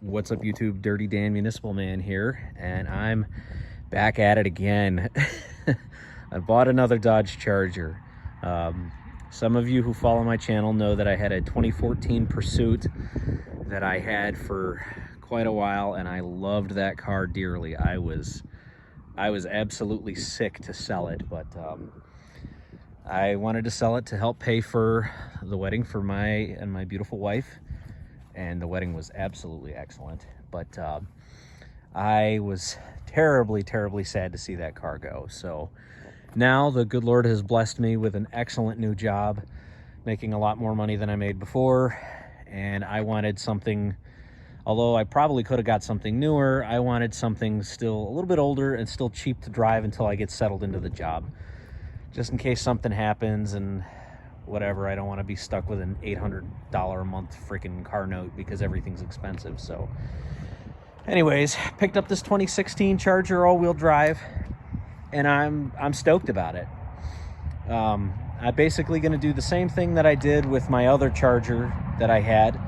What's up, YouTube? Dirty Dan Municipal Man here, and I'm back at it again. I bought another Dodge Charger. Some of you who follow my channel know that I had a 2014 Pursuit that I had for quite a while, and I loved that car dearly. I was absolutely sick to sell it, but I wanted to sell it to help pay for the wedding for my beautiful wife. And the wedding was absolutely excellent, but I was terribly sad to see that car go. So now the good Lord has blessed me with an excellent new job, making a lot more money than I made before, and I wanted something, although I probably could have got something newer, I wanted something still a little bit older and still cheap to drive until I get settled into the job, just in case something happens and whatever. I don't want to be stuck with an $800 a month freaking car note because everything's expensive. So anyways, picked up this 2016 Charger all-wheel drive, and I'm stoked about it. I'm basically going to do the same thing that I did with my other Charger that I had,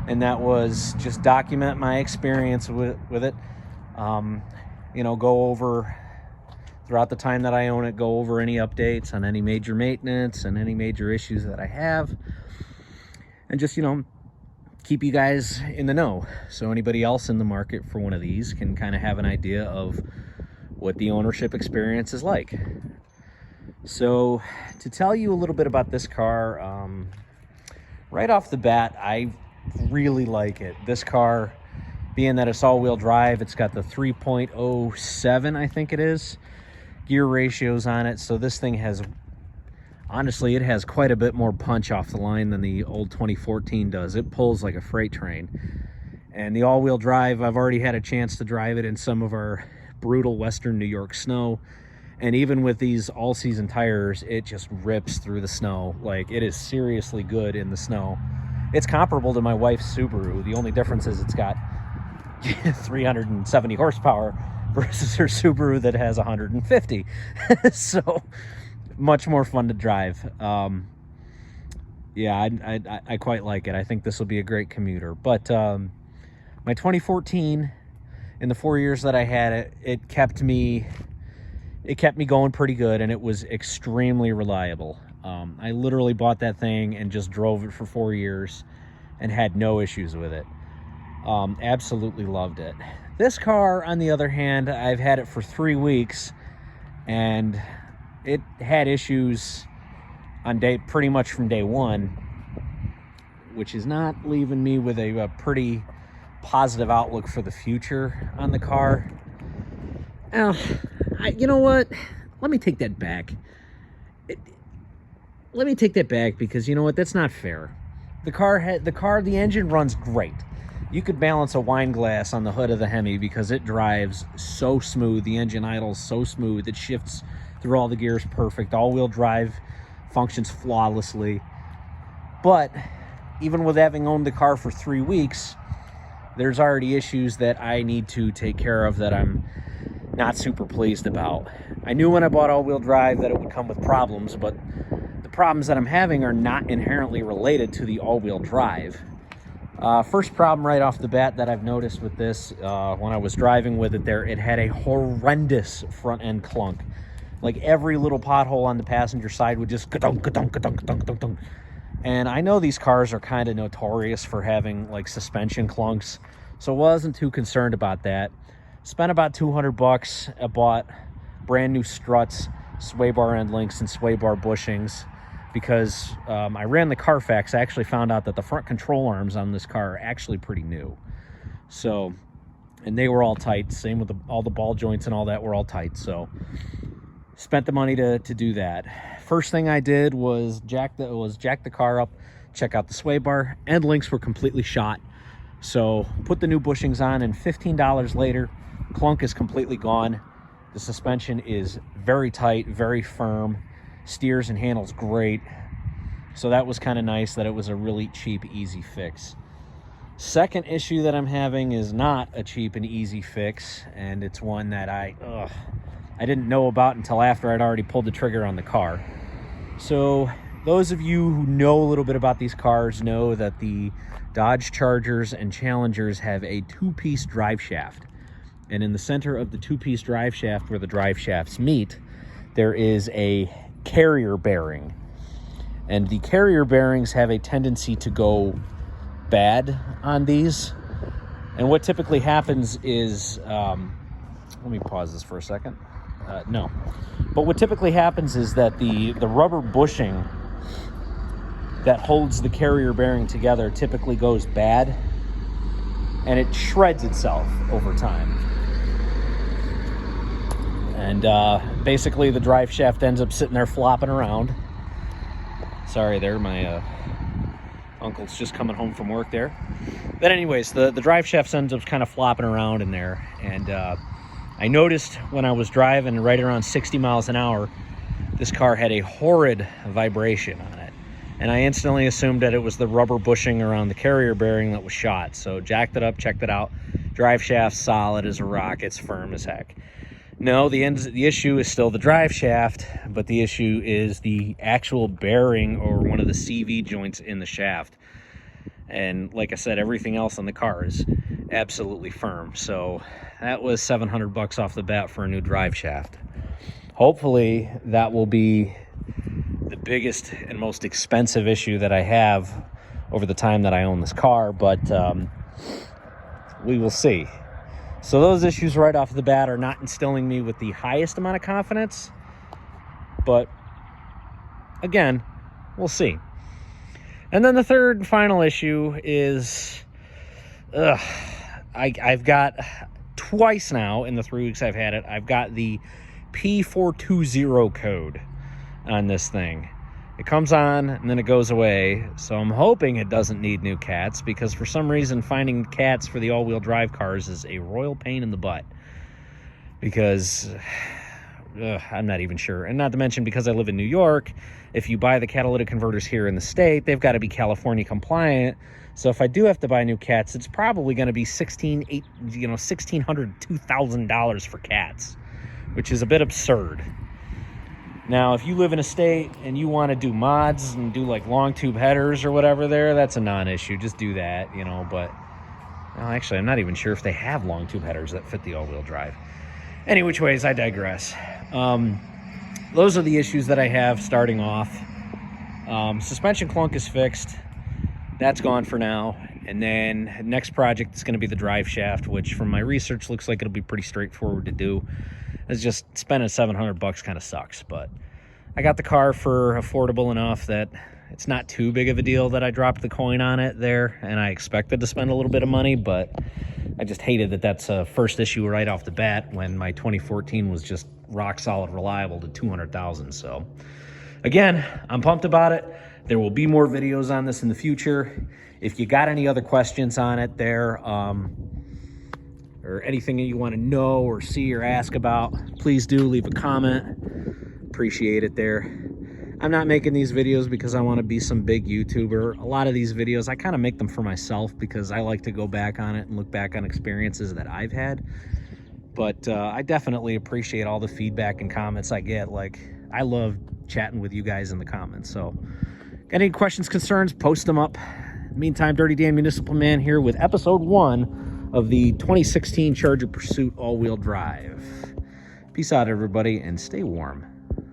and that was just document my experience with it. You know, go over throughout the time that I own it, go over any updates on any major maintenance and any major issues that I have, and just, you know, keep you guys in the know so anybody else in the market for one of these can kind of have an idea of what the ownership experience is like. So to tell you a little bit about this car, right off the bat, I really like it. This car, being that it's all-wheel drive, it's got the 3.07, I think it is, gear ratios on it. So this thing has, honestly, it has quite a bit more punch off the line than the old 2014 does. It pulls like a freight train. And the all-wheel drive, I've already had a chance to drive it in some of our brutal western New York snow, and even with these all-season tires, it just rips through the snow. Like, it is seriously good in the snow. It's comparable to my wife's Subaru. The only difference is it's got 370 horsepower versus her Subaru that has 150. So much more fun to drive. Yeah, I quite like it. I think this will be a great commuter. But my 2014, in the 4 years that I had it, it kept me going pretty good, and it was extremely reliable. I literally bought that thing and just drove it for 4 years and had no issues with it. Absolutely loved it. This car, on the other hand, I've had it for 3 weeks, and it had issues on pretty much from day one, which is not leaving me with a pretty positive outlook for the future on the car. Now, you know what? Let me take that back. Let me take that back, because you know what? That's not fair. The engine runs great. You could balance a wine glass on the hood of the Hemi because it drives so smooth. The engine idles so smooth. It shifts through all the gears perfect. All-wheel drive functions flawlessly. But even with having owned the car for 3 weeks, there's already issues that I need to take care of that I'm not super pleased about. I knew when I bought all-wheel drive that it would come with problems, but the problems that I'm having are not inherently related to the all-wheel drive. First problem right off the bat that I've noticed with this, when I was driving with it there, it had a horrendous front end clunk. Like, every little pothole on the passenger side would just ka-dunk, ka-dunk, ka-dunk, ka-dunk, ka-dunk. And I know these cars are kind of notorious for having like suspension clunks, so I wasn't too concerned about that. Spent about 200 bucks. I bought brand new struts, sway bar end links, and sway bar bushings, because I ran the Carfax. I actually found out that the front control arms on this car are actually pretty new. So, and they were all tight. Same with all the ball joints and all that were all tight. So, spent the money to do that. First thing I did was jack the car up, check out the sway bar. End links were completely shot. So, put the new bushings on, and $15 later, clunk is completely gone. The suspension is very tight, very firm. Steers and handles great. So that was kind of nice that it was a really cheap, easy fix. Second issue that I'm having is not a cheap and easy fix, and it's one that I didn't know about until after I'd already pulled the trigger on the car. So those of you who know a little bit about these cars know that the Dodge Chargers and Challengers have a two-piece drive shaft. And in the center of the two-piece drive shaft, where the drive shafts meet, there is a carrier bearing. And the carrier bearings have a tendency to go bad on these. And what typically happens is, let me pause this for a second. No. But what typically happens is that the rubber bushing that holds the carrier bearing together typically goes bad, and it shreds itself over time. And basically the drive shaft ends up sitting there flopping around. Sorry there, my uncle's just coming home from work there. But anyways, the drive shaft ends up kind of flopping around in there. And I noticed when I was driving right around 60 miles an hour, this car had a horrid vibration on it. And I instantly assumed that it was the rubber bushing around the carrier bearing that was shot. So jacked it up, checked it out. Drive shaft solid as a rock, it's firm as heck. No, the issue is still the drive shaft, but the issue is the actual bearing or one of the CV joints in the shaft. And like I said, everything else on the car is absolutely firm. So that was $700 off the bat for a new drive shaft. Hopefully that will be the biggest and most expensive issue that I have over the time that I own this car, but we will see. So those issues right off the bat are not instilling me with the highest amount of confidence, but again, we'll see. And then the third and final issue is, I've got twice now in the 3 weeks I've had it, I've got the P420 code on this thing. It comes on and then it goes away. So I'm hoping it doesn't need new cats, because for some reason finding cats for the all-wheel drive cars is a royal pain in the butt. Because I'm not even sure. And not to mention, because I live in New York, if you buy the catalytic converters here in the state, they've got to be California compliant. So if I do have to buy new cats, it's probably going to be $1,600, $2,000 for cats, which is a bit absurd. Now, if you live in a state and you want to do mods and do like long tube headers or whatever there, that's a non-issue. Just do that, but well, actually, I'm not even sure if they have long tube headers that fit the all-wheel drive. Any which ways, I digress. Those are the issues that I have starting off. Suspension clunk is fixed. That's gone for now. And then next project is going to be the drive shaft, which from my research looks like it'll be pretty straightforward to do. It's just spending $700 kind of sucks, but I got the car for affordable enough that it's not too big of a deal that I dropped the coin on it there, and I expected to spend a little bit of money, but I just hated that that's a first issue right off the bat when my 2014 was just rock solid reliable to 200,000. So again, I'm pumped about it. There will be more videos on this in the future. If you got any other questions on it there, or anything that you want to know or see or ask about, please do leave a comment. Appreciate it there. I'm not making these videos because I want to be some big YouTuber. A lot of these videos, I kind of make them for myself because I like to go back on it and look back on experiences that I've had. But I definitely appreciate all the feedback and comments I get. Like, I love chatting with you guys in the comments. So, got any questions, concerns, post them up. Meantime, Dirty Dan Municipal Man here with episode 1 of the 2016 Charger Pursuit all-wheel drive. Peace out, everybody, and stay warm.